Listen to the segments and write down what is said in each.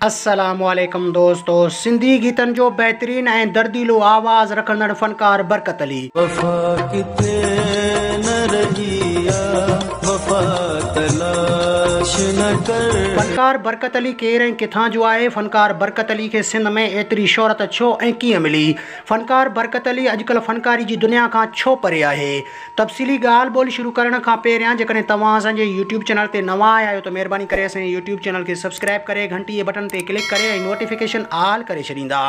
अस्सलामुअलैकुम दोस्तों, सिंधी गीतन जो बेहतरीन ऐं दर्दीलो आवाज़ रखंदड़ फनकार बरकत अली। वफा किथे न रही वफा तलाश न कर। फनकार बरकत अली केर ऐं किथां जो आहे? फनकार बरकत अली खे सिंध में एतिरी शोहरत छो ऐं कीअं मिली? फनकार बरकत अली अॼुकल्ह फनकारी जी दुनिया खां छो परे आहे? तफ़सीली ॻाल्हि ॿोली शुरू करण खां पहिरियां जेकॾहिं तव्हां असांजे यूट्यूब चैनल ते नवां आया आहियो त महिरबानी करे असांजे यूट्यूब चैनल खे सब्सक्राइब करे घंटी जे बटन ते क्लिक करे ऐं नोटिफिकेशन ऑल करे छॾींदा।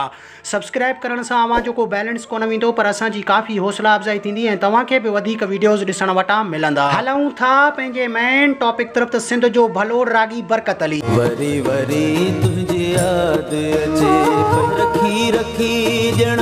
सब्सक्राइब करण सां अव्हां जो को बैलेंस कोन वेंदो, पर असांजी काफ़ी हौसला अफ़ज़ाई थींदी ऐं तव्हांखे बि वधीक वीडियोज़ ॾिसण वटां मिलंदा। हलूं था पंहिंजे मेन टॉपिक तरफ़ त सिंध जो भलो रागी बरकत अली। वरी वरी तुझी याद अचे रखी रखी जण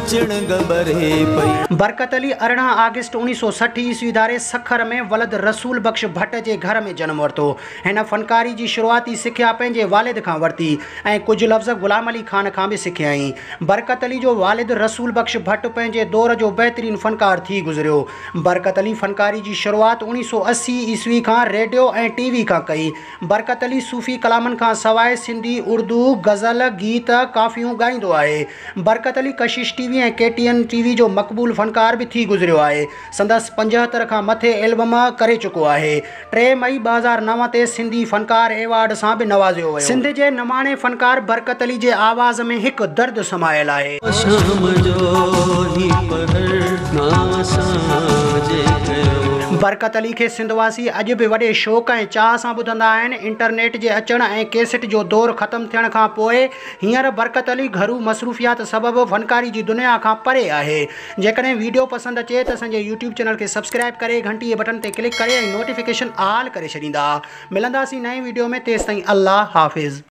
चिण गबरे पई। बरकत अली 18 अगस्त 1960 ईस्वी धारे सखर में वलद रसूल बख्श भट्ट जे घर में जन्म वरितो। हिन फनकारी जी शुरूआती सिख्या पंहिंजे वालिद खां वरिती ऐं कुझु लफ़्ज़ ग़ुलाम अली खान खां बि सिखियाई। बरकत अली जो वालिद रसूल बख्श भट्ट पंहिंजे दौर जो बहितरीन फनकार थी गुज़रियो। बरकत अली फनकारी जी शुरूआत 1980 ईस्वी खां रेडियो ऐं टीवी खां कई। बरकत अली सूफ़ी कलामनि खां सवाइ सिंधी, उर्दू, गज़ल, गीत, काफ़ियूं ॻाईंदो आहे। बरकत अली कशिश टीवी ऐं KTN टीवी जो मक़बूल फनकार बि थी गुज़रियो आहे। संदसि 75 खां मथे एल्बम करे चुको आहे। 3 मई 2009 ते सिंधी फनकार एवार्ड सां बि नवाज़ियो वियो। सिंध जे नमाणे फनकार बरकत अली जे आवाज़ में हिकु दर्द समायल आहे। शाम जो ही पहर नाम साजे कयो। बरकत अली खे सिंधवासी अॼु बि वॾे शौक़ ऐं चाह सां ॿुधंदा आहिनि। इंटरनेट जे अचण ऐं कैसेट जो दौर ख़त्म थियण खां पोइ हींअर बरकत अली घरू मसरूफ़ियात सबबु फनकारी जी दुनिया खां परे आहे। जेकॾहिं वीडियो पसंदि अचे त असांजे यूट्यूब चैनल खे सब्सक्राइब करे घंटी जे बटन ते क्लिक करे ऐं नोटिफिकेशन ऑल करे छॾींदा। मिलंदासीं नई वीडियो में, तेसिताईं अल्लाह हाफ़िज़।